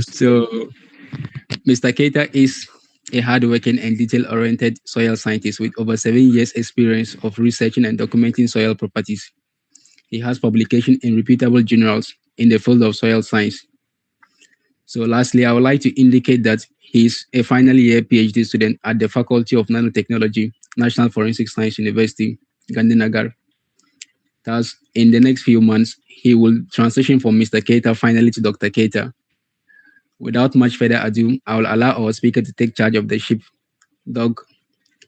So, Mr. Keita is a hardworking and detail-oriented soil scientist with over 7 years' experience of researching and documenting soil properties. He has publication in reputable journals in the field of soil science. So, lastly, I would like to indicate that he is a final year PhD student at the Faculty of Nanotechnology, National Forensic Science University, Gandhinagar. Thus, in the next few months, he will transition from Mr. Keita finally to Dr. Keita. Without much further ado, I will allow our speaker to take charge of the ship. Doug,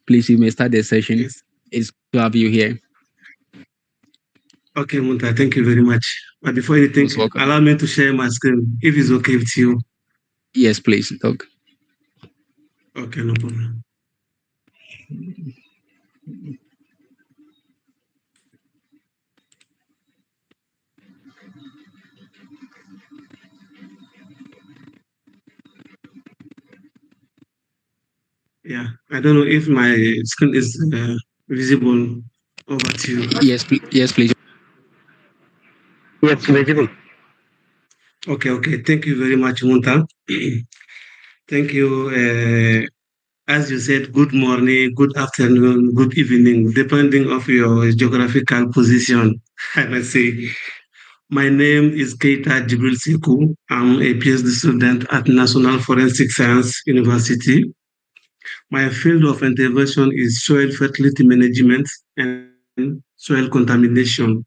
please, you may start the session. Yes. It's good to have you here. Okay, Munta, thank you very much. But before you think, Most welcome. allow me to share my screen, if it's okay with you. Yes, please, Doug. Okay, no problem. Yeah, I don't know if my screen is visible. Over to you. Yes, yes, please. Yes, visible. Okay. Thank you very much, Munta. Thank you. As you said, good morning, good afternoon, good evening, depending of your geographical position. I must say, my name is Keita Djibril Sekou. I'm a PhD student at National Forensic Science University. My field of intervention is soil fertility management and soil contamination.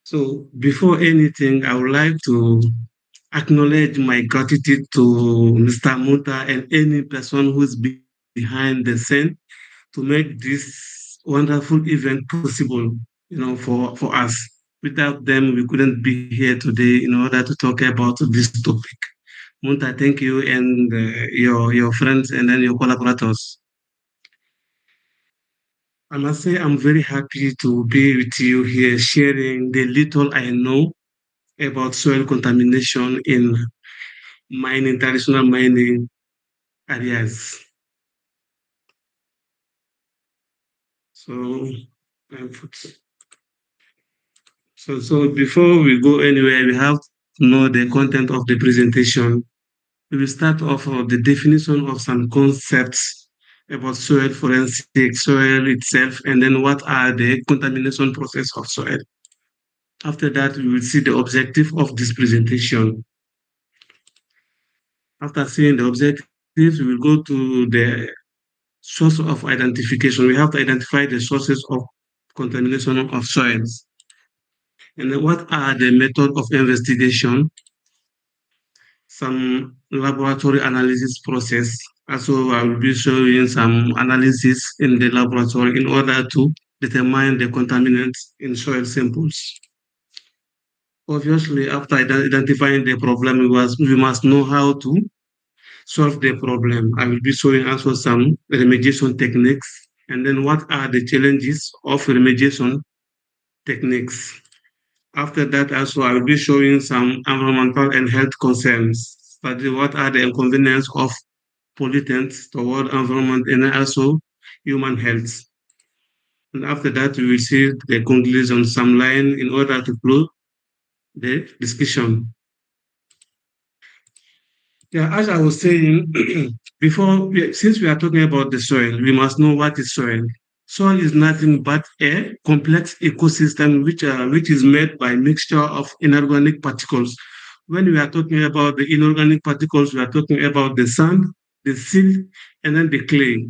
So before anything, I would like to acknowledge my gratitude to Mr. Muta and any person who's behind the scene to make this wonderful event possible, for us. Without them, we couldn't be here today in order to talk about this topic. Munta, thank you, and your friends and then your collaborators. I must say I'm very happy to be with you here, sharing the little I know about soil contamination in mining, traditional mining areas. So, so before we go anywhere, we have to know the content of the presentation. We will start off with the definition of some concepts about soil forensic, soil itself, and then what are the contamination process of soil. After that, we will see the objective of this presentation. After seeing the objectives, we will go to the source of identification. We have to identify the sources of contamination of soils. And then what are the methods of investigation? Some laboratory analysis process. Also, I will be showing some analysis in the laboratory in order to determine the contaminants in soil samples. Obviously, after identifying the problem, we must know how to solve the problem. I will be showing also some remediation techniques, and then what are the challenges of remediation techniques. After that, also, I will be showing some environmental and health concerns, study what are the inconveniences of pollutants toward environment and also human health. And after that, we will see the conclusion, some line in order to close the discussion. Yeah, as I was saying since we are talking about the soil, we must know what is soil. Soil is nothing but a complex ecosystem which is made by mixture of inorganic particles. When we are talking about the inorganic particles, we are talking about the sand, the silt, and then the clay.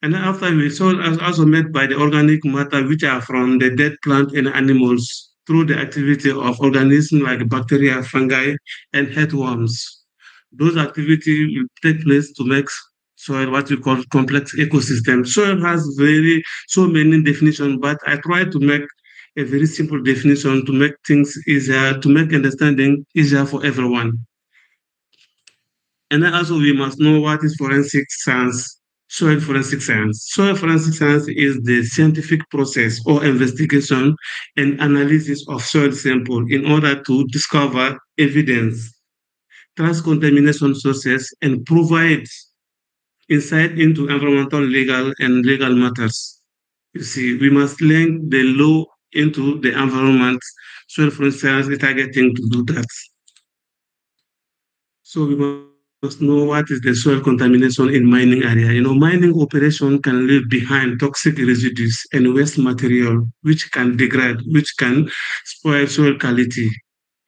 And then after soil is also made by the organic matter which are from the dead plant and animals through the activity of organisms like bacteria, fungi, and earthworms. Those activities will take place to make soil what we call complex ecosystem. Soil has so many definitions, but I try to make a very simple definition to make things easier, to make understanding easier for everyone. And then also we must know what is forensic science, soil forensic science. Soil forensic science is the scientific process or investigation and analysis of soil sample in order to discover evidence, trace contamination sources, and provide insight into environmental, legal matters. You see, we must link the law into the environment. Soil forensic science is targeting to do that. So we must know what is the soil contamination in mining area. Mining operation can leave behind toxic residues and waste material, which can degrade, which can spoil soil quality,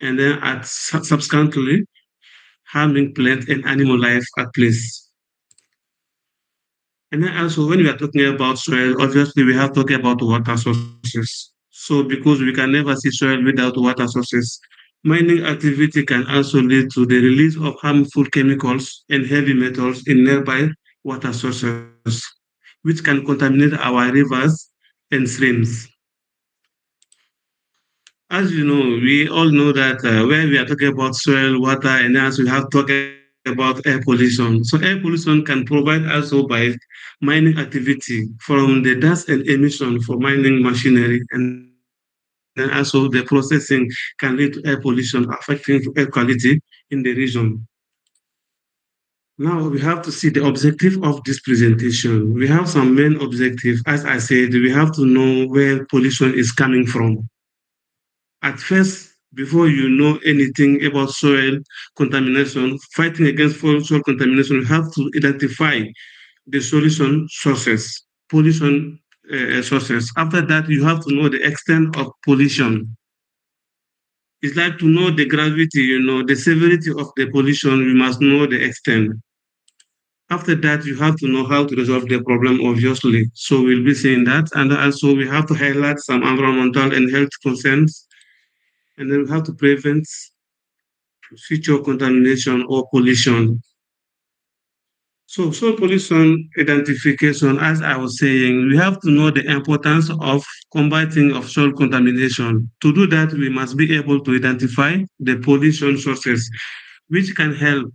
and then subsequently harming plant and animal life at place. And then also, when we are talking about soil, obviously we have to talk about water sources. So, because we can never see soil without water sources, mining activity can also lead to the release of harmful chemicals and heavy metals in nearby water sources, which can contaminate our rivers and streams. As you know, we all know that when we are talking about soil, water, and also we have to talk about air pollution. So air pollution can provide also by mining activity from the dust and emission for mining machinery, and then also the processing can lead to air pollution affecting air quality in the region. Now we have to see the objective of this presentation. We have some main objective. As I said, we have to know where pollution is coming from. At first, before you know anything about soil contamination, fighting against soil contamination, you have to identify the solution sources, pollution sources. After that, you have to know the extent of pollution. It's like to know the gravity, the severity of the pollution, you must know the extent. After that, you have to know how to resolve the problem, obviously. So we'll be saying that. And also, we have to highlight some environmental and health concerns. And then we have to prevent future contamination or pollution. So, soil pollution identification, as I was saying, we have to know the importance of combating of soil contamination. To do that, we must be able to identify the pollution sources, which can help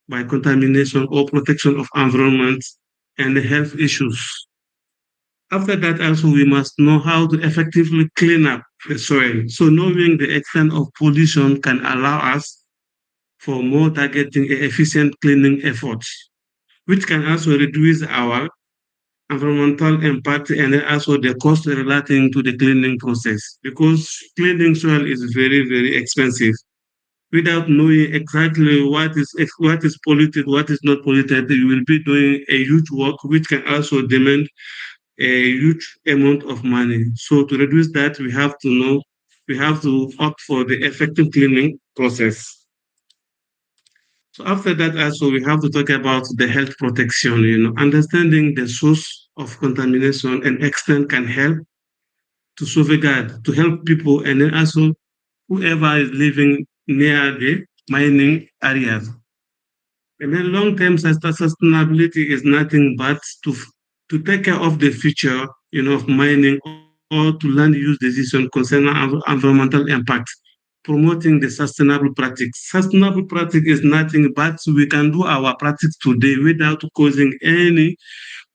by contamination or protection of environment and the health issues. After that, also, we must know how to effectively clean up the soil. So knowing the extent of pollution can allow us for more targeting and efficient cleaning efforts, which can also reduce our environmental impact and also the cost relating to the cleaning process, because cleaning soil is very, very expensive. Without knowing exactly what is polluted, what is not polluted, you will be doing a huge work which can also demand a huge amount of money. So to reduce that, we have to opt for the effective cleaning process. So after that, also we have to talk about the health protection. Understanding the source of contamination and extent can help to safeguard, to help people, and then also whoever is living near the mining areas. And then long-term sustainability is nothing but to take care of the future, of mining or to land use decision concerning environmental impact, promoting the sustainable practice. Sustainable practice is nothing but we can do our practice today without causing any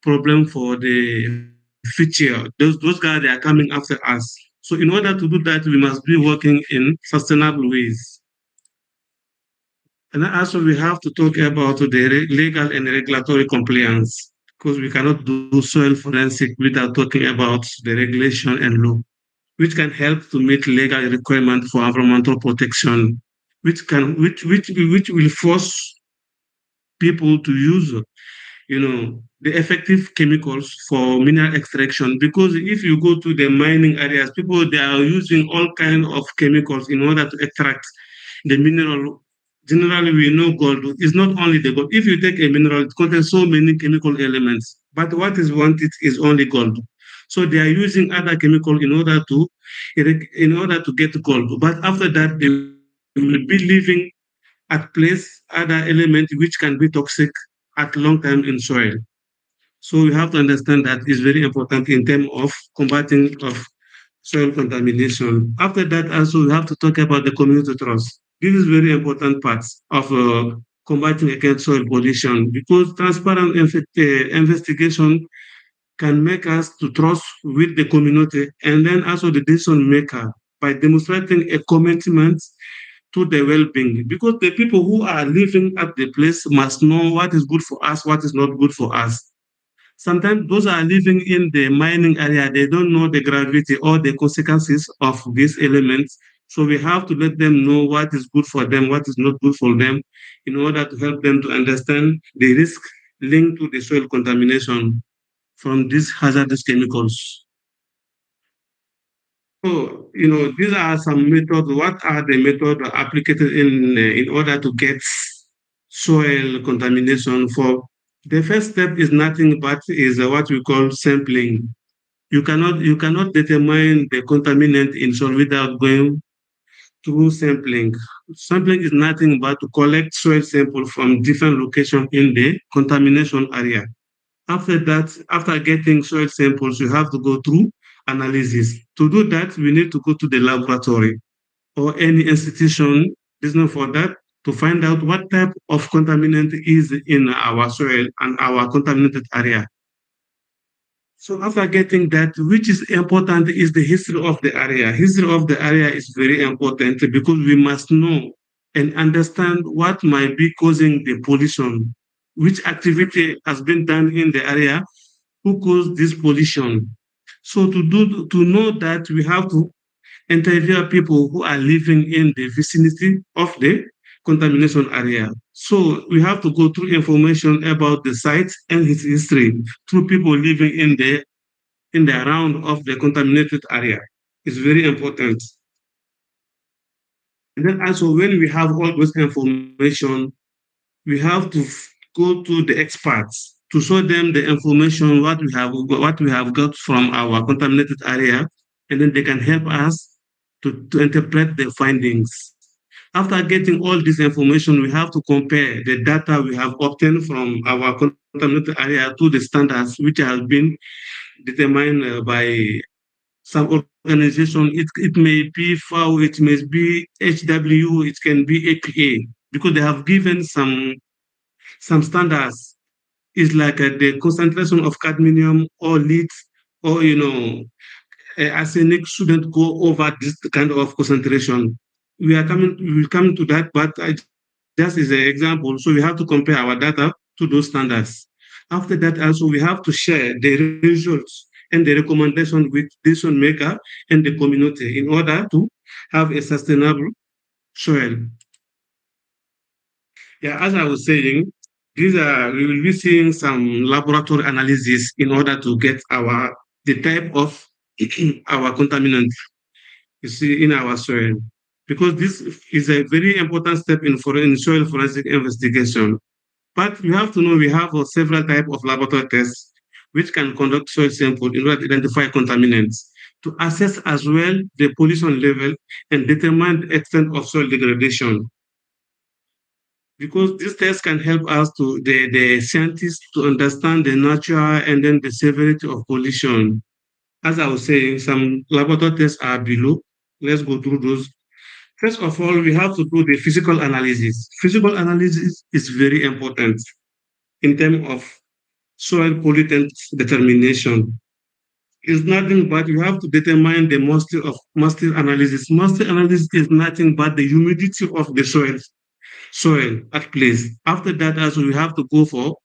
problem for the future. Those guys, they are coming after us. So in order to do that, we must be working in sustainable ways. And also we have to talk about the legal and regulatory compliance, because we cannot do soil forensic without talking about the regulation and law, which can help to meet legal requirements for environmental protection, which will force people to use the effective chemicals for mineral extraction. Because if you go to the mining areas, people, they are using all kind of chemicals in order to extract the mineral. Generally, we know gold is not only the gold. If you take a mineral, it contains so many chemical elements, but what is wanted is only gold. So they are using other chemical in order to get gold. But after that, they will be living at place other elements which can be toxic at long time in soil. So we have to understand that is very important in terms of combating of soil contamination. After that, also we have to talk about the community trust. This is very important part of combating against soil pollution, because transparent investigation can make us to trust with the community and then also the decision maker by demonstrating a commitment to the well-being, because the people who are living at the place must know what is good for us, what is not good for us. Sometimes those are living in the mining area, they don't know the gravity or the consequences of these elements So we have to let them know what is good for them, what is not good for them, in order to help them to understand the risk linked to the soil contamination from these hazardous chemicals. So, these are some methods. What are the methods applied in order to get soil contamination? For the first step is nothing but is what we call sampling. You cannot determine the contaminant in soil without going through sampling. Sampling is nothing but to collect soil sample from different locations in the contamination area. After that, after getting soil samples, you have to go through analysis. To do that, we need to go to the laboratory or any institution business for that to find out what type of contaminant is in our soil and our contaminated area. So after getting that, which is important is the history of the area. History of the area is very important because we must know and understand what might be causing the pollution, which activity has been done in the area, who caused this pollution. So to know that, we have to interview people who are living in the vicinity of the contamination area. So we have to go through information about the site and its history through people living in the around of the contaminated area. It's very important. And then also when we have all those information, we have to go to the experts to show them the information what we have got from our contaminated area, and then they can help us to interpret the findings. After getting all this information, we have to compare the data we have obtained from our contaminated area to the standards which have been determined by some organization. It may be FAO, it may be HW, it can be APA, because they have given some standards. Is like the concentration of cadmium or lead or arsenic shouldn't go over this kind of concentration. We will come to that, but just as an example. So we have to compare our data to those standards. After that, also we have to share the results and the recommendation with decision maker and the community in order to have a sustainable soil. Yeah, as I was saying, we will be seeing some laboratory analysis in order to get the type of our contaminant you see in our soil, because this is a very important step in soil forensic investigation. But you have to know we have several types of laboratory tests which can conduct soil sample in order to identify contaminants, to assess as well the pollution level and determine the extent of soil degradation, because this test can help us the scientists to understand the nature and then the severity of pollution. As I was saying, some laboratory tests are below. Let's go through those. First of all, we have to do the physical analysis. Physical analysis is very important in terms of soil pollutant determination. It's nothing but you have to determine the moisture analysis. Moisture analysis is nothing but the humidity of the soil at place. After that, also we have to go for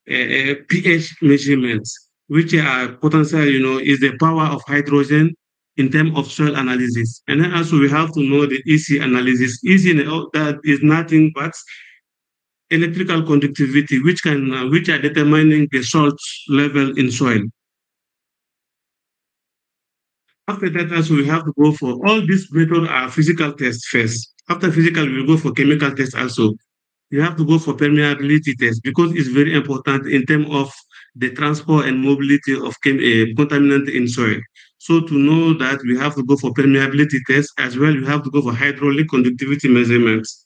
pH measurements, which are potential, is the power of hydrogen in terms of soil analysis. And then also we have to know the EC analysis. EC that is nothing but electrical conductivity, which are determining the salt level in soil. After that, also we have to go for all these methods are physical tests first. After physical, we will go for chemical tests also. You have to go for permeability test because it's very important in terms of the transport and mobility of contaminant in soil. So to know that, we have to go for permeability test as well. We have to go for hydraulic conductivity measurements.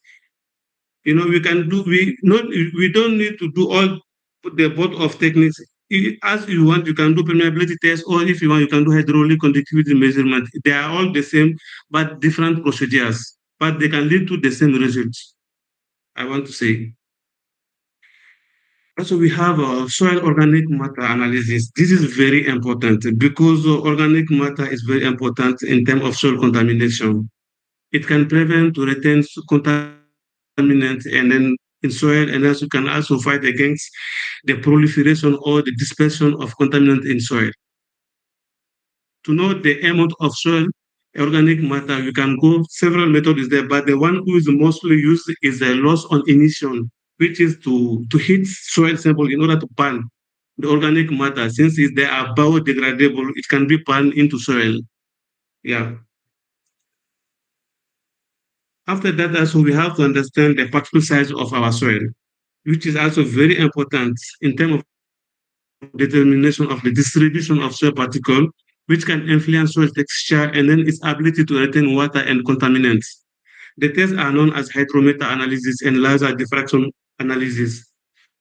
We don't need to do all the both of techniques. As you want, you can do permeability test, or if you want, you can do hydraulic conductivity measurement. They are all the same, but different procedures, but they can lead to the same results. I want to say. Also, we have soil organic matter analysis. This is very important because organic matter is very important in terms of soil contamination. It can prevent to retain contaminants and then in soil, and also can also fight against the proliferation or the dispersion of contaminant in soil. To know the amount of soil organic matter. You can go, several methods is there, but the one who is mostly used is the loss on emission, which is to heat soil sample in order to burn the organic matter. Since they are biodegradable, it can be burned into soil. Yeah. After that, also we have to understand the particle size of our soil, which is also very important in terms of determination of the distribution of soil particle, which can influence soil texture and then its ability to retain water and contaminants. The tests are known as hydrometer analysis and laser diffraction analysis.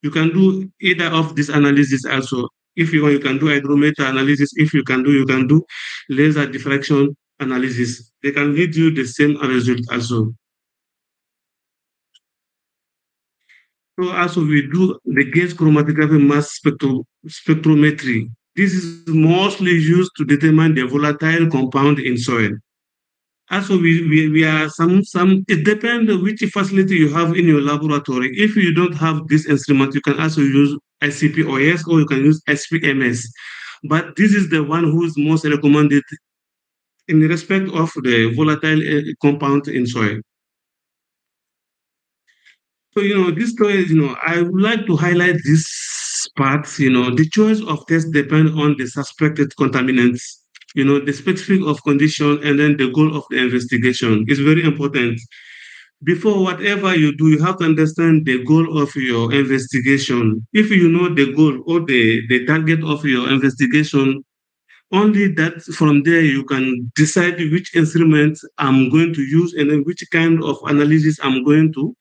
You can do either of these analyses also. If you want, you can do hydrometer analysis. If you can do laser diffraction analysis. They can lead you the same result also. So also we do the gas chromatography spectrometry. This is mostly used to determine the volatile compound in soil. Also, we are it depends on which facility you have in your laboratory. If you don't have this instrument, you can also use ICP-OS or you can use SPMS. But this is the one who is most recommended in respect of the volatile compound in soil. So, this choice, I would like to highlight this part, the choice of test depends on the suspected contaminants, the specific of condition and then the goal of the investigation is very important. Before whatever you do, you have to understand the goal of your investigation. If you know the goal or the target of your investigation, only that from there you can decide which instruments I'm going to use and then which kind of analysis I'm going to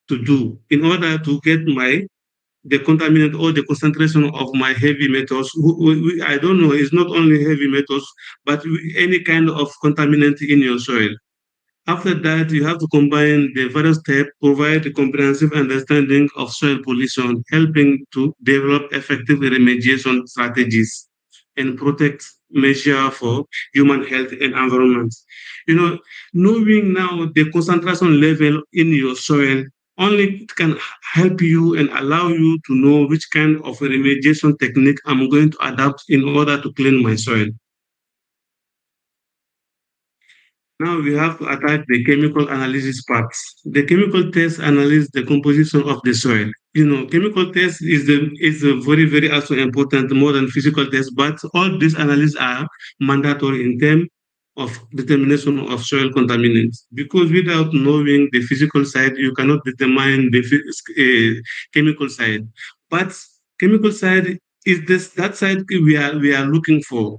do in order to get the contaminant or the concentration of my heavy metals. I don't know, it's not only heavy metals, but any kind of contaminant in your soil. After that, you have to combine the various steps, provide a comprehensive understanding of soil pollution, helping to develop effective remediation strategies and protect measure for human health and environment. You know, knowing now the concentration level in your soil only can help you and allow you to know which kind of remediation technique I'm going to adapt in order to clean my soil. Now we have to attack the chemical analysis part. The chemical test analyze the composition of the soil. Chemical test is a very also important more than physical test, but all these analyses are mandatory in terms of determination of soil contaminants. Because without knowing the physical side, you cannot determine the chemical side. But chemical side is this that side we are looking for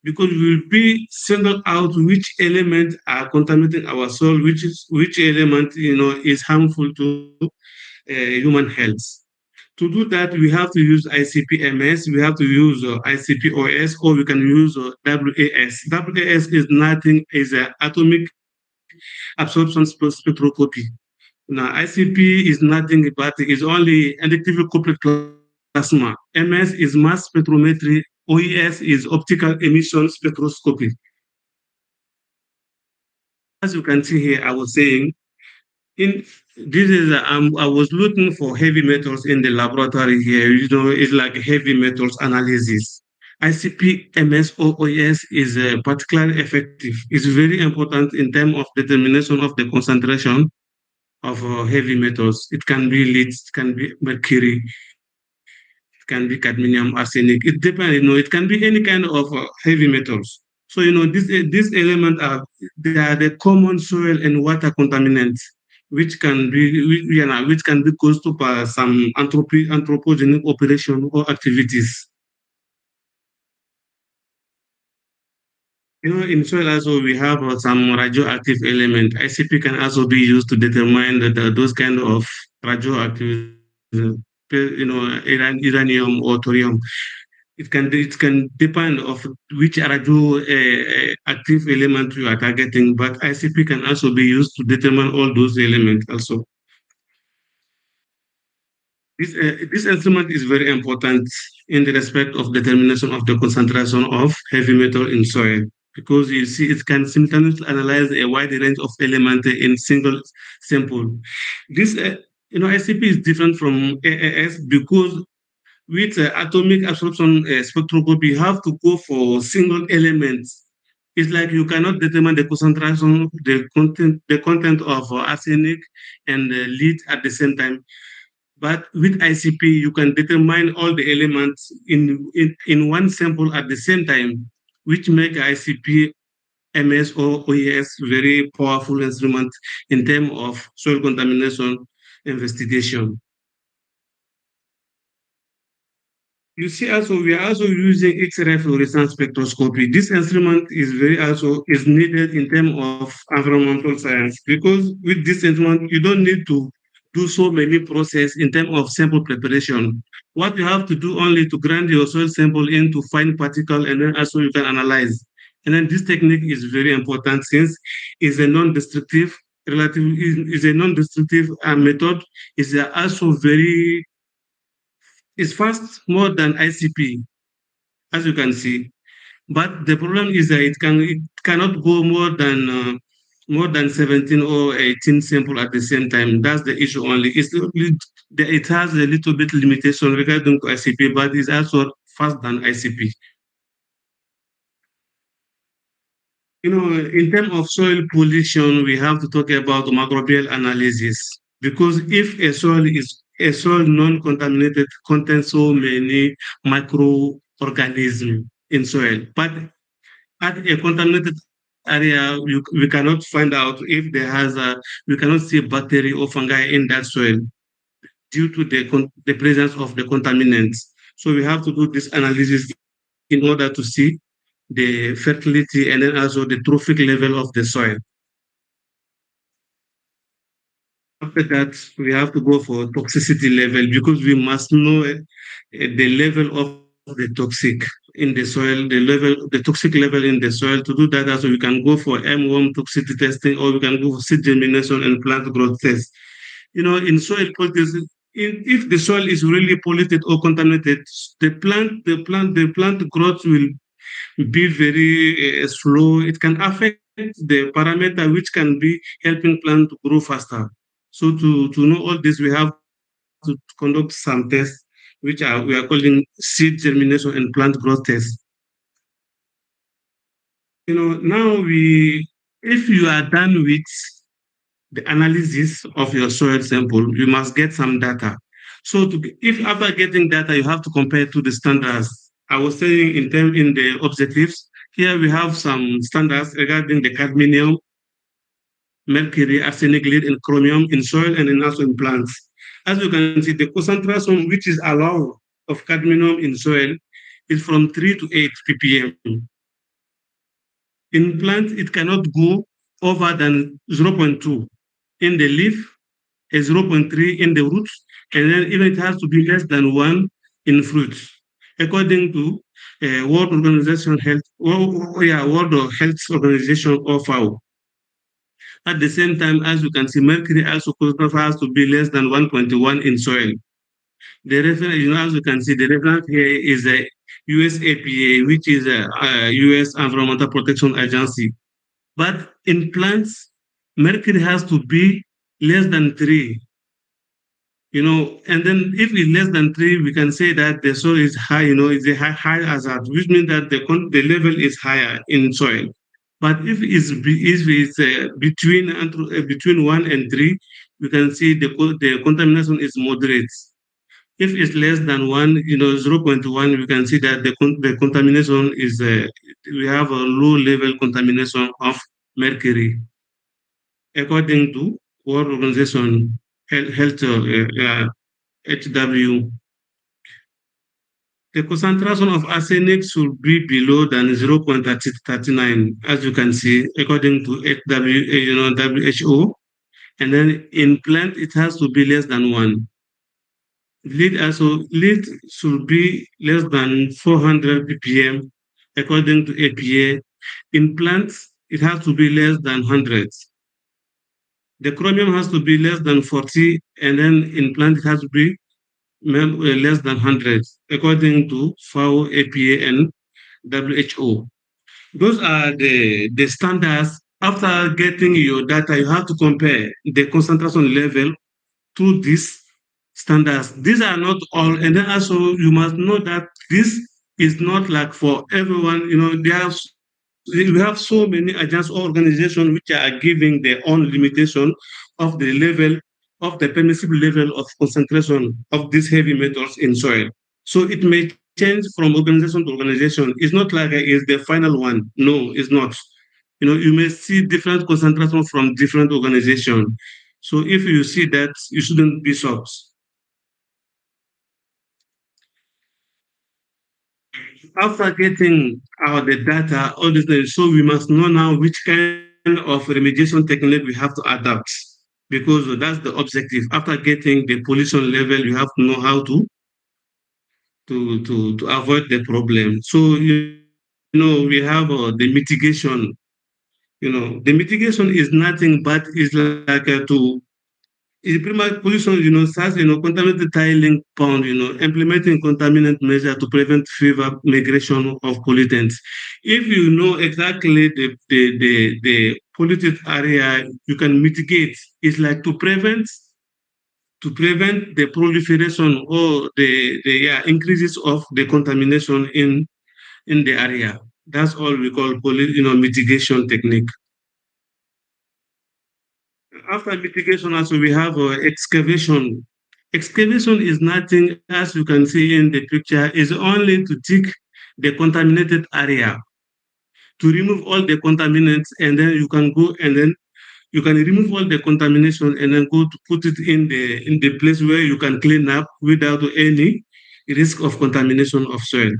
because we will be single out which element are contaminating our soil, which element is harmful to human health. To do that, we have to use ICP-MS, we have to use ICP-OS, or we can use WAS. WAS is nothing, is an atomic absorption spectroscopy. Now, ICP is nothing but is only electrically coupled plasma. MS is mass spectrometry. OES is optical emission spectroscopy. As you can see here, I was saying, in this is I was looking for heavy metals in the laboratory here. It's like heavy metals analysis. ICP MS OES is particularly effective. It's very important in terms of determination of the concentration of heavy metals. It can be lead, it can be mercury, it can be cadmium, arsenic. It depends. It can be any kind of heavy metals. So these elements they are the common soil and water contaminants, which can be caused by some anthropogenic operation or activities. In soil also we have some radioactive element. ICP can also be used to determine those kind of radioactive, uranium or thorium. It can depend of which radio active element you are targeting, but ICP can also be used to determine all those elements also. This instrument is very important in the respect of determination of the concentration of heavy metal in soil because you see it can simultaneously analyze a wide range of elements in single sample. This ICP is different from AAS because with atomic absorption spectroscopy, you have to go for single elements It's like you cannot determine the concentration, the content of arsenic and lead at the same time. But with ICP, you can determine all the elements in one sample at the same time, which make ICP MS or OES very powerful instrument in terms of soil contamination investigation. You see, also we are also using X-ray fluorescence spectroscopy. This instrument is very also is needed in terms of environmental science because with this instrument you don't need to do so many process in terms of sample preparation. What you have to do only to grind your soil sample into fine particle and then also you can analyze. And then this technique is very important since it's a non-destructive relative is a non-destructive method. Is also very is fast more than ICP, as you can see. But the problem is that it cannot go more than 17 or 18 sample at the same time. That's the issue only. It has a little bit limitation regarding to ICP, but it's also fast than ICP. In terms of soil pollution, we have to talk about microbial analysis because if a soil non-contaminated contains so many microorganisms in soil, but at a contaminated area, we cannot find out if there has we cannot see bacteria or fungi in that soil due to the presence of the contaminants. So we have to do this analysis in order to see the fertility and then also the trophic level of the soil. After that, we have to go for toxicity level because we must know the level of the toxic in the soil, the toxic level in the soil. To do that, also we can go for M1 toxicity testing, or we can go for seed germination and plant growth test. In soil politics, if the soil is really polluted or contaminated, the plant growth will be very slow. It can affect the parameter which can be helping plant to grow faster. So to know all this, we have to conduct some tests, which we are calling seed germination and plant growth tests. Now if you are done with the analysis of your soil sample, you must get some data. So if after getting data, you have to compare to the standards. I was saying in the objectives, here we have some standards regarding the cadmium, mercury, arsenic, lead, and chromium in soil and also in plants. As you can see, the concentration which is allowed of cadmium in soil is from 3 to 8 ppm. In plants, it cannot go over than 0.2 in the leaf, a zero point 0.3 in the roots, and then even it has to be less than 1 in fruits, according to World Organization Health, World Health Organization or FAO. At the same time, as you can see, mercury also has to be less than 1.1 in soil. The reference, as you can see, the reference here is a US APA, which is a US Environmental Protection Agency. But in plants, mercury has to be less than 3. And then if it's less than 3, we can say that the soil is high, it's a high hazard, which means that the level is higher in soil. But if it's between 1 and 3, we can see the contamination is moderate. If it's less than 1, 0.1, we can see that the contamination is we have a low level contamination of mercury, according to World Organization Health HW. The concentration of arsenic should be below than 0.39, as you can see, according to WHO. And then in plant, it has to be less than 1. Lead should be less than 400 ppm, according to APA. In plants, it has to be less than 100. The chromium has to be less than 40, and then in plant, it has to be less than 100, according to FAO, APA, and WHO. Those are the standards. After getting your data, you have to compare the concentration level to these standards. These are not all, and then also you must know that this is not like for everyone. There are some we have so many agents or organizations which are giving their own limitation of the level of the permissible level of concentration of these heavy metals in soil. So it may change from organization to organization. It's not like it's the final one. No, it's not. You may see different concentration from different organizations. So if you see that, you shouldn't be shocked. After getting the data, all this, so we must know now which kind of remediation technique we have to adapt because that's the objective. After getting the pollution level, you have to know how to avoid the problem. So we have the mitigation. The mitigation is nothing but is like primary pollution, such, contaminated tiling pond, implementing contaminant measure to prevent fever migration of pollutants. If you know exactly the polluted area, you can mitigate. It's like to prevent the proliferation or the increases of the contamination in the area. That's all we call mitigation technique. After mitigation, also we have excavation. Excavation is nothing, as you can see in the picture, is only to dig the contaminated area to remove all the contaminants, and then you can go and then you can remove all the contamination and then go to put it in the place where you can clean up without any risk of contamination of soil.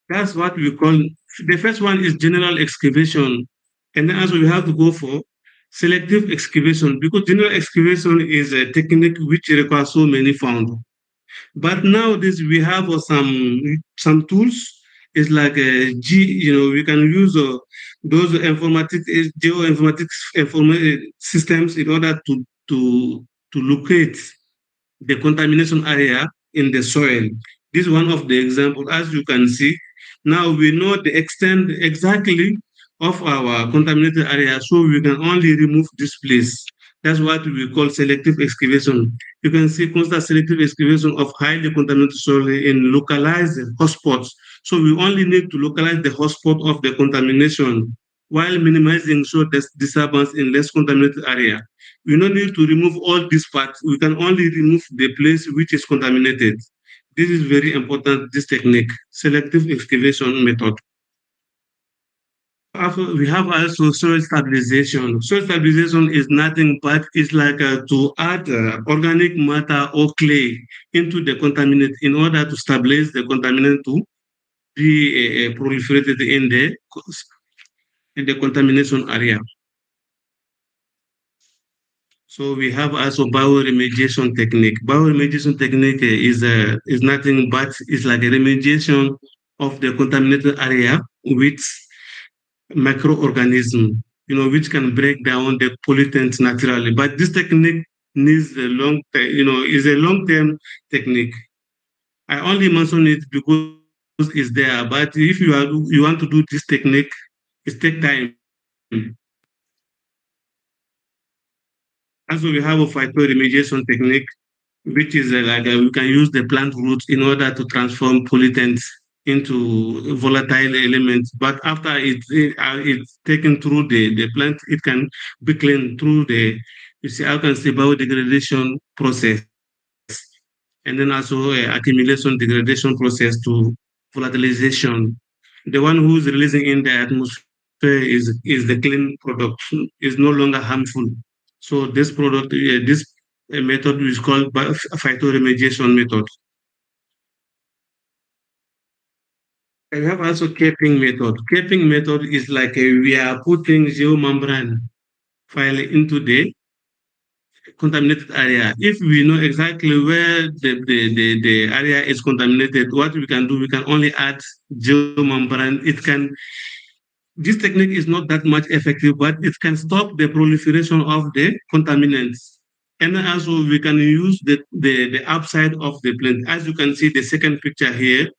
That's what we call the first one is general excavation. And then also we have to go for selective excavation because general excavation is a technique which requires so many found. But nowadays we have some tools. It's like we can use those informatics, geoinformatics systems in order to locate the contamination area in the soil. This is one of the examples. As you can see, now we know the extent exactly of our contaminated area, so we can only remove this place. That's what we call selective excavation. You can see constant selective excavation of highly contaminated soil in localized hotspots. So we only need to localize the hotspot of the contamination while minimizing soil disturbance in less contaminated area. We don't need to remove all these parts. We can only remove the place which is contaminated. This is very important, this technique, selective excavation method. After, we have also soil stabilization. Soil stabilization is nothing but it's like to add organic matter or clay into the contaminant in order to stabilize the contaminant to be proliferated in the contamination area. So we have also bioremediation technique. Bioremediation technique is nothing but it's like a remediation of the contaminated area with microorganism, which can break down the pollutants naturally. But this technique needs is a long-term technique. I only mention it because it's there. But if you want to do this technique, it takes time. Also, we have a phytoremediation technique, which is we can use the plant roots in order to transform pollutants into volatile elements. But after it's taken through the plant, it can be cleaned through I can say biodegradation process, and then also accumulation degradation process to volatilization. The one who's releasing in the atmosphere is the clean product, is no longer harmful. So this product, this method is called phytoremediation method. I have also capping method. Capping method is like we are putting geomembrane file into the contaminated area. If we know exactly where the area is contaminated, what we can do, we can only add geomembrane. This technique is not that much effective, but it can stop the proliferation of the contaminants. And also we can use the upside of the plant. As you can see, the second picture here,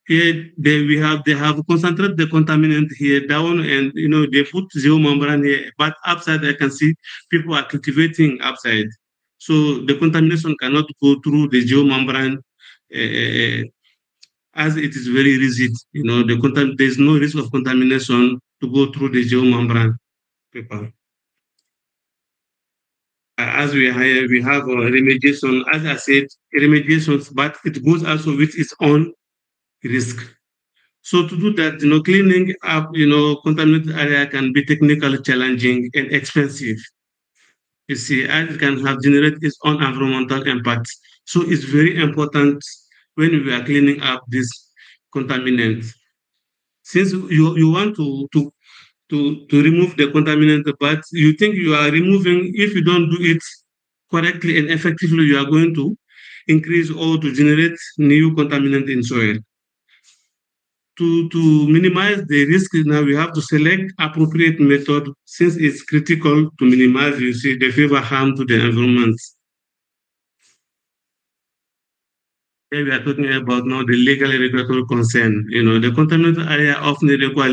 they have concentrated the contaminant here down, and they put geomembrane here, but upside I can see people are cultivating upside, so the contamination cannot go through the geomembrane uh, as it is very rigid. There's no risk of contamination to go through the geomembrane paper. As we have remediation, as I said, remediations, but it goes also with its own risk. So to do that, cleaning up, contaminated area can be technically challenging and expensive. You see, and it can have generate its own environmental impacts. So it's very important when we are cleaning up these contaminants. Since you want to remove the contaminant, but you think you are removing, if you don't do it correctly and effectively, you are going to increase or to generate new contaminant in soil. To minimize the risk, now we have to select appropriate method since it's critical to minimize, you see, the further harm to the environment. Here we are talking about now the legal and regulatory concern. The contaminated area often require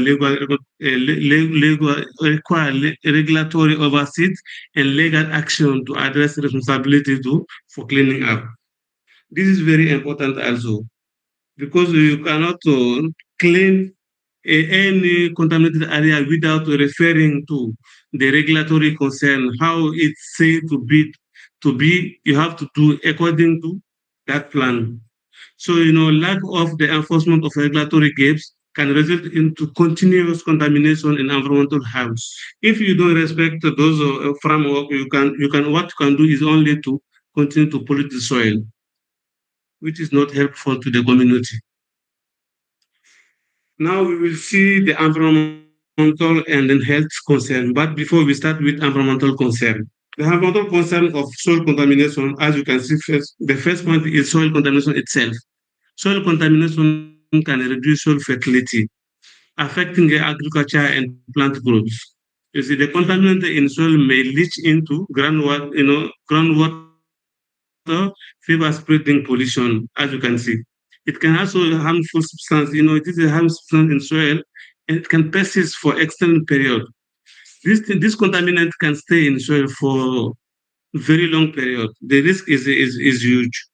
regulatory oversight and legal action to address responsibility for cleaning up. This is very important also because you cannot clean any contaminated area without referring to the regulatory concern, how it's said to be, you have to do according to that plan. So, lack of the enforcement of regulatory gaps can result into continuous contamination and environmental harms. If you don't respect those framework, what you can do is only to continue to pollute the soil, which is not helpful to the community. Now we will see the environmental and then health concern. But before we start with environmental concern, the environmental concern of soil contamination, as you can see, the first point is soil contamination itself. Soil contamination can reduce soil fertility, affecting the agriculture and plant growth. You see, the contaminant in soil may leach into groundwater, fever spreading pollution, as you can see. It can also harmful substance, it is a harmful substance in soil and it can persist for extended period. This contaminant can stay in soil for very long period. The risk is huge.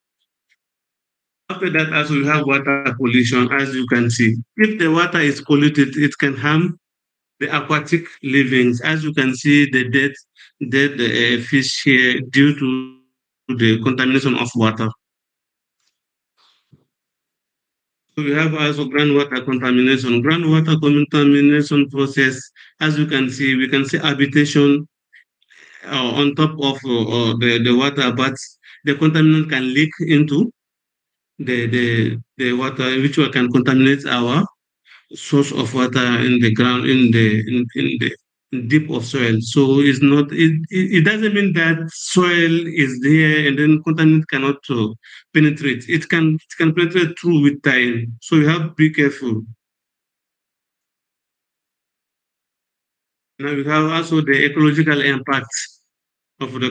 After that, also we have water pollution, as you can see. If the water is polluted, it can harm the aquatic livings. As you can see, the dead fish here due to the contamination of water. So we have also groundwater contamination. Groundwater contamination process, as you can see, we can see habitation on top of the water, but the contaminant can leak into the water, which can contaminate our source of water in the ground, in deep of soil. So it's not it doesn't mean that soil is there and then contaminant cannot penetrate. It can penetrate through with time. So you have to be careful. Now we have also the ecological impacts of the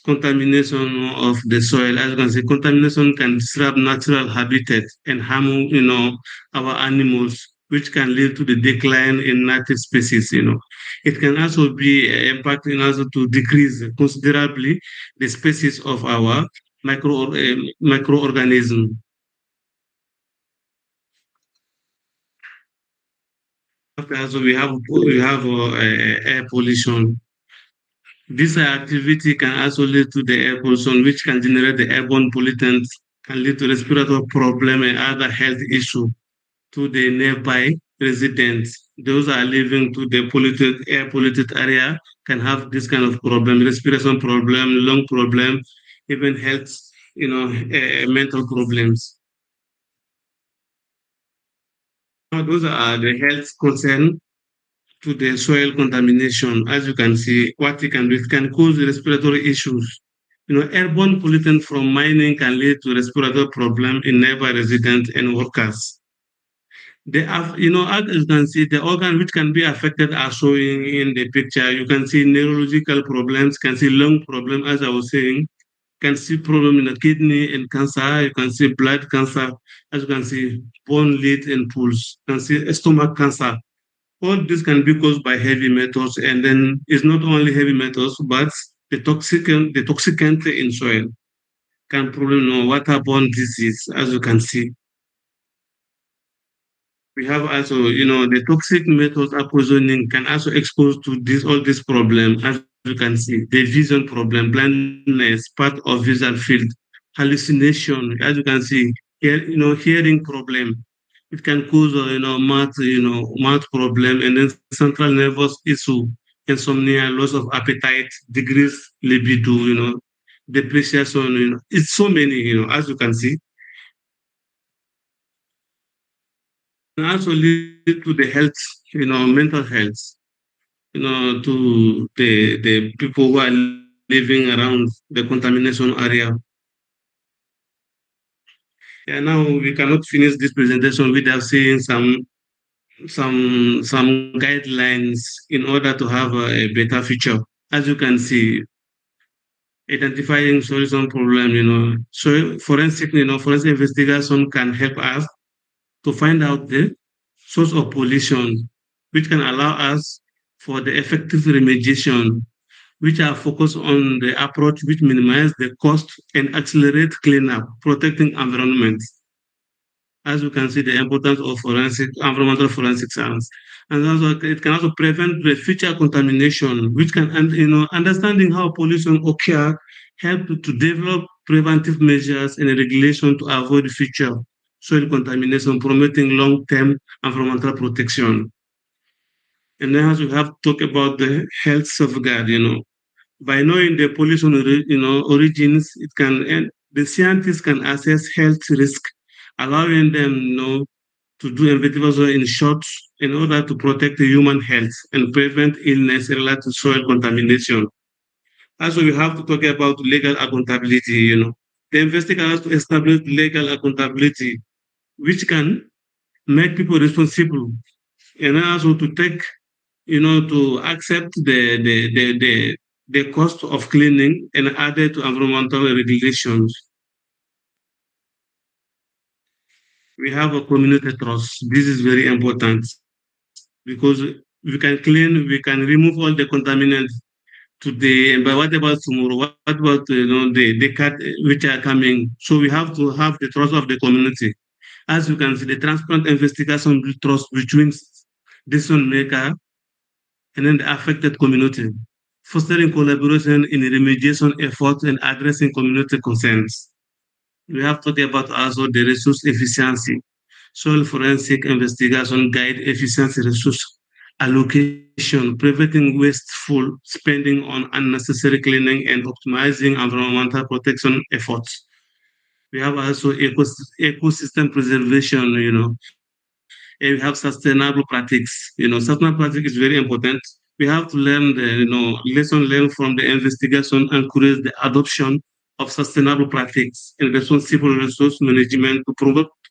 contamination of the soil. As you can see, contamination can disrupt natural habitat and harm, our animals, which can lead to the decline in native species. It can also be impacting also to decrease considerably the species of our microorganism. After also we have air pollution. This activity can also lead to the air pollution, which can generate the airborne pollutants, can lead to respiratory problem and other health issue to the nearby residents. Those are living to the air polluted area can have this kind of problem, respiration problem, lung problem, even health, mental problems. Now, those are the health concern to the soil contamination. As you can see, what it can do, it can cause respiratory issues. Airborne pollutant from mining can lead to respiratory problem in nearby residents and workers. They have, as you can see, the organ which can be affected are showing in the picture. You can see neurological problems, can see lung problem, as I was saying, can see problem in the kidney and cancer. You can see blood cancer, as you can see, bone, lead, and pulse. You can see stomach cancer. All this can be caused by heavy metals, and then it's not only heavy metals, but the toxicant in soil can problem waterborne disease, as you can see. We have also, the toxic methods are poisoning can also expose to this all this problem, as you can see, the vision problem, blindness, part of visual field, hallucination, as you can see, hearing problem. It can cause, math problem, and then central nervous issue, insomnia, loss of appetite, decreased libido, depreciation, it's so many, as you can see. And also lead to the health, mental health, to the people who are living around the contamination area. Yeah, now we cannot finish this presentation without seeing some guidelines in order to have a better future. As you can see, identifying solution problem, so forensic investigation can help us to find out the source of pollution, which can allow us for the effective remediation, which are focused on the approach which minimize the cost and accelerate cleanup, protecting environment. As you can see, the importance of environmental forensic science. And also, it can also prevent the future contamination, which can, and understanding how pollution occur, help to develop preventive measures and regulation to avoid future soil contamination, promoting long-term environmental protection. And then as we have talked about the health safeguard, by knowing the pollution, origins, it can, and the scientists can assess health risk, allowing them, to do investigations in short in order to protect the human health and prevent illness related to soil contamination. Also, we have to talk about legal accountability. The investigator has to establish legal accountability, which can make people responsible, and also to take, to accept the cost of cleaning and add it to environmental regulations. We have a community trust. This is very important because we can clean, we can remove all the contaminants today, but what about tomorrow? What about the cat which are coming? So we have to have the trust of the community. As you can see, the transparent investigation build trust between decision maker and then the affected community, fostering collaboration in remediation efforts and addressing community concerns. We have talked about also the resource efficiency. Soil forensic investigation guide efficiency resource allocation, preventing wasteful spending on unnecessary cleaning and optimizing environmental protection efforts. We have also ecosystem preservation, and we have sustainable practice. Sustainable practice is very important. We have to learn the, lesson learned from the investigation, encourage the adoption of sustainable practice and responsible resource management to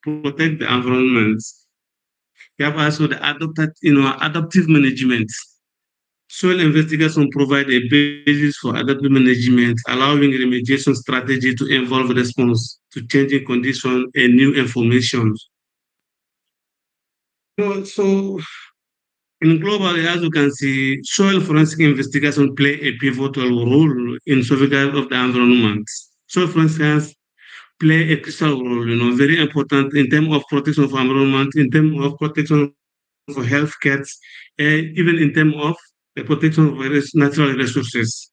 protect the environment. We have also the adaptive management. Soil investigation provide a basis for adaptive management, allowing remediation strategy to involve response to changing conditions and new information. So in global, as you can see, soil forensic investigation play a pivotal role in survival of the environment. Soil forensic play a crucial role, very important in terms of protection of environment, in terms of protection for health care, even in terms of the protection of natural resources.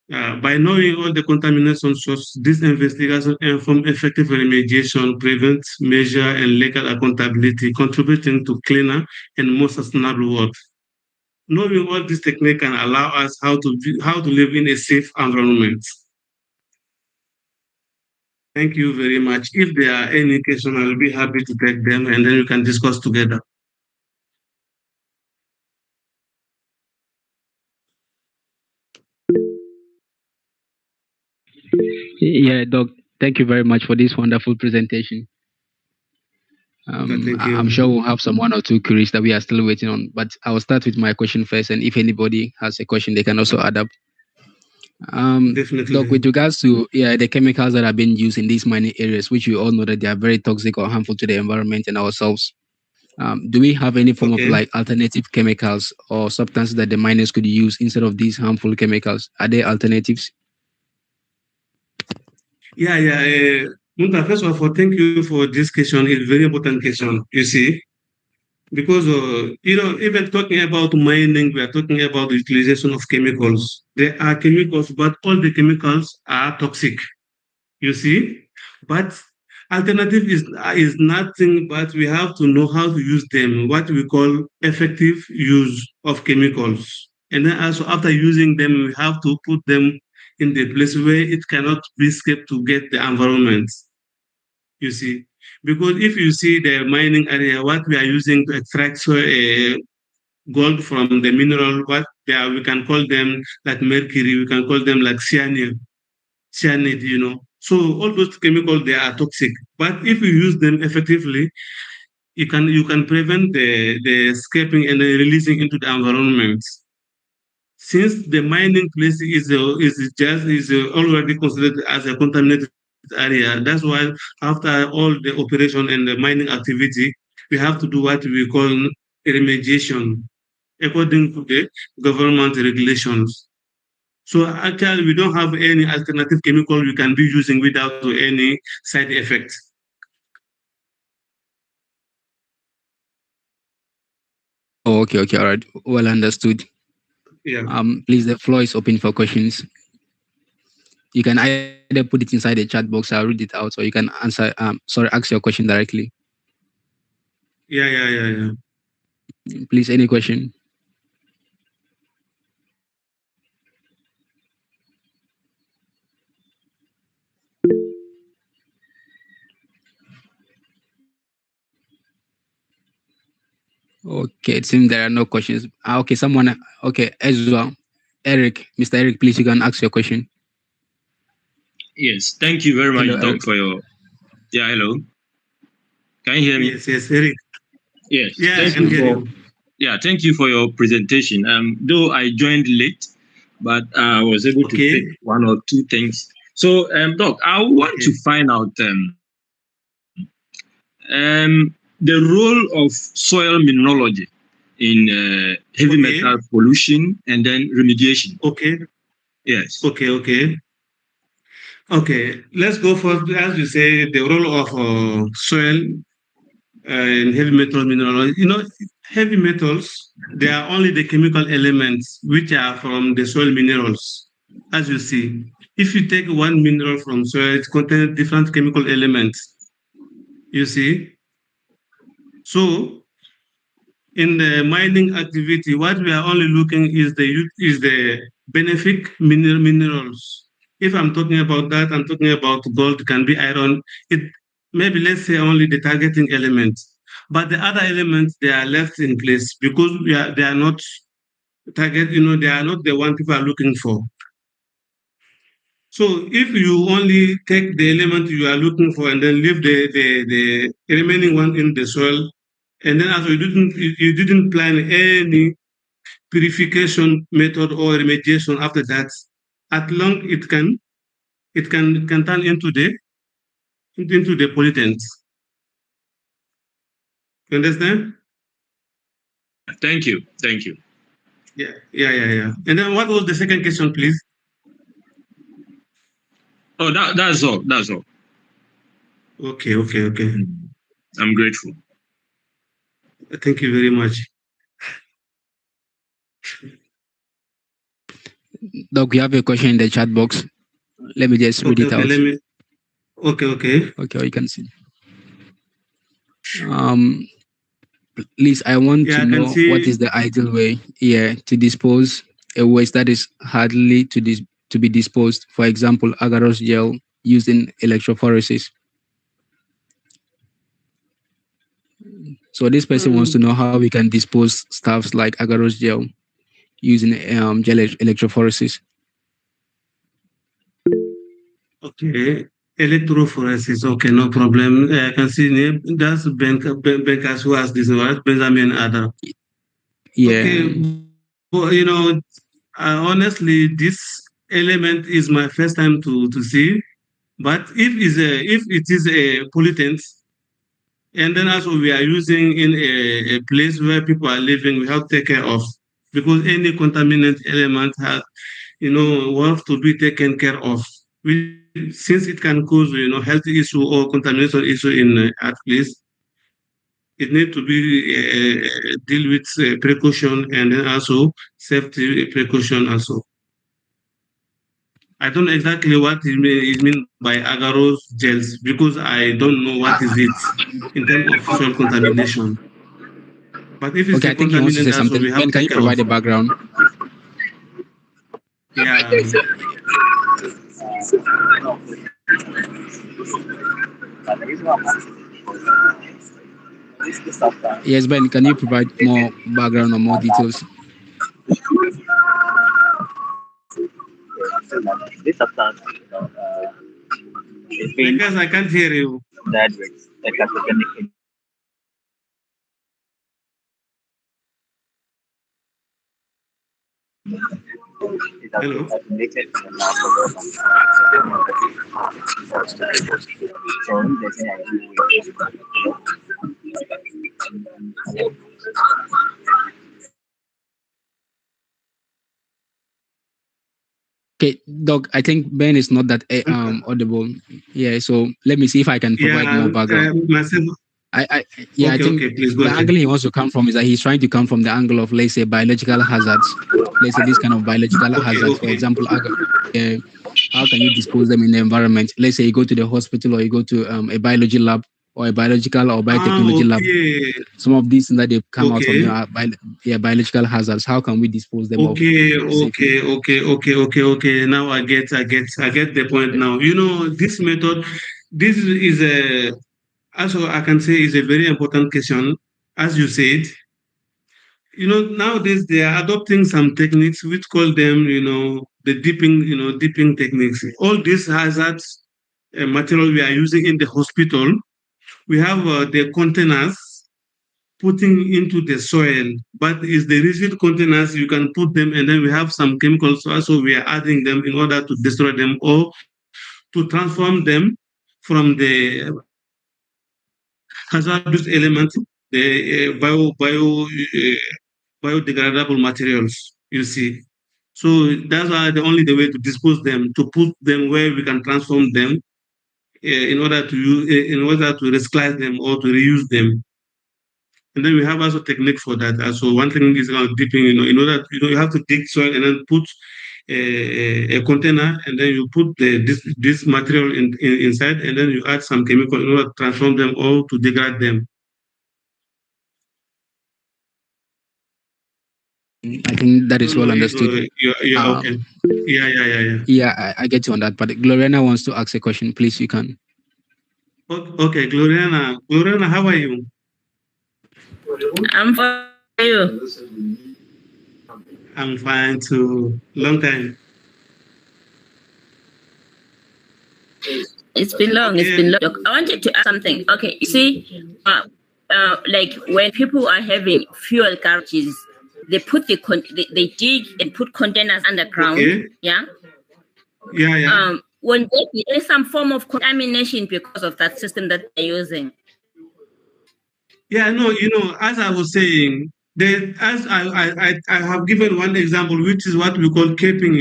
By knowing all the contamination sources, this investigation inform effective remediation, prevent, measure, and legal accountability, contributing to cleaner and more sustainable world. Knowing all this technique can allow us how to live in a safe environment. Thank you very much. If there are any questions, I'll be happy to take them and then we can discuss together. Yeah, Doc, thank you very much for this wonderful presentation. Okay, thank I'm you. sure we'll have some one or two queries that we are still waiting on, but I will start with my question first. And if anybody has a question, they can also add up. Doc, with Definitely. regards to the chemicals that are being used in these mining areas, which we all know that they are very toxic or harmful to the environment and ourselves, do we have any form of Okay. like alternative chemicals or substances that the miners could use instead of these harmful chemicals? Are there alternatives? Yeah, yeah. Munta, first of all, thank you for this question. It's a very important question, you see, because, even talking about mining, we are talking about the utilization of chemicals. There are chemicals, but all the chemicals are toxic, you see. But alternative is nothing but we have to know how to use them, what we call effective use of chemicals. And then also after using them, we have to put them in the place where it cannot be escaped to get the environment, you see. Because if you see the mining area, what we are using to extract gold from the mineral, we can call them like mercury, we can call them like cyanide. So all those chemicals, they are toxic. But if you use them effectively, you can prevent the escaping and the releasing into the environment. Since the mining place is already considered as a contaminated area, that's why after all the operation and the mining activity, we have to do what we call remediation according to the government regulations. So actually, we don't have any alternative chemical we can be using without any side effects. Oh, okay, okay, all right. Well understood. Yeah, Please, the floor is open for questions. You can either put it inside the chat box, I'll read it out, or you can ask your question directly. yeah. Please, any question? Okay, it seems there are no questions. Okay, okay, Ezra, Mr. Eric, please, you can ask your question. Yes, thank you very Hello, much, Eric. Doc, for your. Yeah, hello. Can you hear me? Yes, Eric. Yes, Yeah, I thank can you hear for. you. Yeah, thank you for your presentation. Though I joined late, but I was able to pick Okay, one or two things. So, Doc, I want to okay, find out the role of soil mineralogy in heavy okay, metal pollution and then remediation. okay, Yes. okay. Okay, let's go for, as you say, the role of soil and heavy metal minerals. Heavy metals, they are only the chemical elements which are from the soil minerals. As you see, if you take one mineral from soil, it contains different chemical elements. You see, so in the mining activity, what we are only looking is the benefic minerals. If I'm talking about that, I'm talking about gold, can be iron. It maybe let's say only the targeting elements, but the other elements they are left in place because they are not target. They are not the one people are looking for. So if you only take the element you are looking for and then leave the remaining one in the soil, and then as you didn't plan any purification method or remediation after that, at long it can turn into the pollutants. You understand? Yeah, thank you. Thank you. Yeah. And then what was the second question, please? Oh, that's all. That's all. Okay. Mm. I'm grateful. Thank you very much. Doc, we have a question in the chat box. Let me just read it Okay. out. Let me. Okay. Okay, you can see. Um, Please, I want to Yeah, I can know what see. is the ideal way, to dispose a waste that is hardly to be disposed. For example, agarose gel used in electrophoresis. So this person wants to um, know how we can dispose stuffs like agarose gel using gel electrophoresis. Okay. Electrophoresis. Okay, no problem. I can see name. That's Benkers who has this word, Benjamin Adam. Yeah. Okay, but honestly, this element is my first time to see. But if it is a pollutant, and then also we are using in a place where people are living, we have to take care of because any contaminant element has, have to be taken care of. since it can cause, health issue or contamination issue in at least, it need to be deal with precaution and then also safety precaution also. I don't know exactly what it mean by agarose gels because I don't know what is it in terms of soil contamination. But if it's Okay, a I think he wants to say contaminant also, something. we have Ben, to can you take care of. provide the background? Yeah. Yes, Ben, can you provide more background or more details? This substance, is being Because I can't hear you. that with a carcinogenic it has been Hello. calculated in the last so they say I do Okay, Doc, I think Ben is not that audible. Yeah, so let me see if I can provide Yeah, more background. myself. Yeah, I Okay, think okay, please go the ahead. angle he wants to come from is that he's trying to come from the angle of, let's say, biological hazards. Let's say this kind of biological Okay, hazards, for okay. example, how can you dispose them in the environment? Let's say you go to the hospital or you go to a biology lab or a biological or biotechnology lab. Okay, Some of these that they come out from okay. biological hazards. How can we dispose them of Okay, safely? okay. Now I get the point now. This method, this is a, also I can say is a very important question. As you said, nowadays they are adopting some techniques which call them, the dipping techniques. All these hazards material we are using in the hospital, we have the containers putting into the soil, but is the rigid containers you can put them, and then we have some chemicals also we are adding them in order to destroy them or to transform them from the hazardous element, the biodegradable materials. You see, so that's why the only the way to dispose them, to put them where we can transform them in order to recycle them or to reuse them. And then we have also technique for that. Also, one thing is dipping. In order, you have to dig soil and then put a container, and then you put this material inside, and then you add some chemical in order to transform them or to degrade them. I think I that is don't well know if understood. you're okay. Um, Yeah. yeah, I get you on that. But Gloriana wants to ask a question. Please, you can. Okay, Gloriana, how are you? I'm for you. I'm fine too. Long time. It's been long. It's Yeah. been long. I wanted to ask something. Okay, you see, like when people are having fuel garages, they put they dig and put containers underground. Okay. Yeah. Yeah. When there is some form of contamination because of that system that they're using. Yeah, no, as I was saying, as I have given one example, which is what we call caping,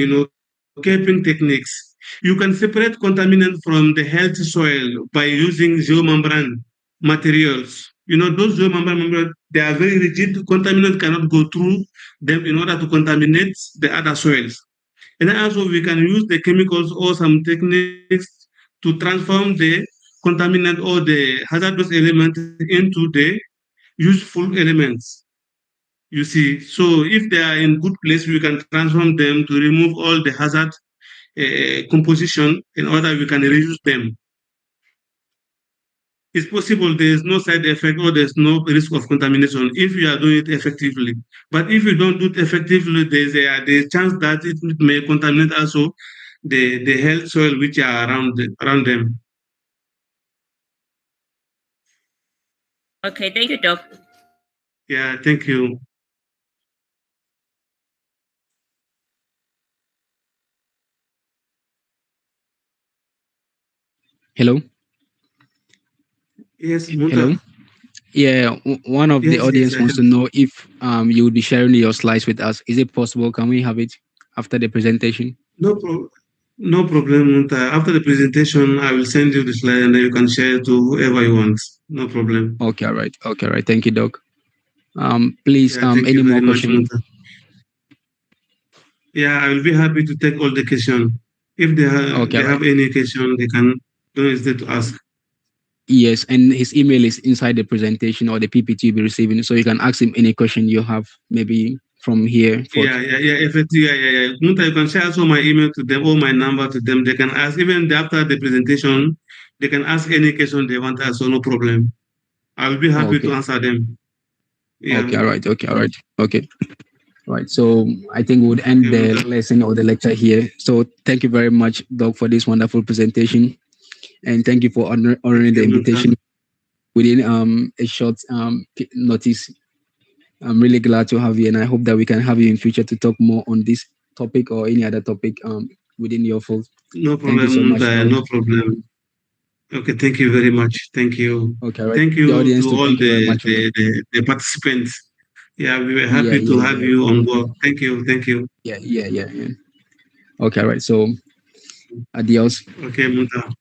caping techniques. You can separate contaminant from the healthy soil by using geomembrane materials. Those geomembrane, they are very rigid. Contaminant cannot go through them in order to contaminate the other soils. And then also we can use the chemicals or some techniques to transform the contaminant or the hazardous element into the useful elements. You see, so if they are in good place, we can transform them to remove all the hazard composition in order we can reuse them. It's possible there is no side effect or there's no risk of contamination if you are doing it effectively. But if you don't do it effectively, there's a chance that it may contaminate also the health soil which are around them. Okay, thank you, Doc. Yeah, thank you. Hello. Yes, Hello. Munta. Yeah, one of the Yes, audience I wants to can. know if you would be sharing your slides with us. Is it possible? Can we have it after the presentation? No problem. No problem, Munta. After the presentation, I will send you the slide and then you can share it to whoever you want. No problem. Okay, all right. Okay, all right. Thank you, Doc. Please, Yeah, thank any you more very much, questions? Munta. Yeah, I will be happy to take all the questions. If they, Okay, they all right. have any question, they can don't hesitate to ask. Yes, and his email is inside the presentation or the PPT you'll be receiving, so you can ask him any question you have, maybe from here forth. Yeah. Effectively, yeah. Munta, you can share also my email to them or my number to them. They can ask even after the presentation. They can ask any question they want to ask, so no problem. I will be happy to Okay. answer them. Yeah. Okay, all right. Okay, all right. Okay. Right. So I think we would Okay, end the Munta. lesson or the lecture here. So thank you very much, Doc, for this wonderful presentation. And thank you for honoring Okay, the Munta. invitation within a short notice. I'm really glad to have you, and I hope that we can have you in future to talk more on this topic or any other topic within your field. No Thank you problem, so much, Munta. Doc. No problem. Okay, thank you very much. Thank you. Okay, all right. Thank The you to audience too. all Thank you very much for the participants. Yeah, we were yeah, happy to yeah, have yeah, you on board. Thank you. Thank you. yeah. Okay, all right. So adios. Okay, Munta.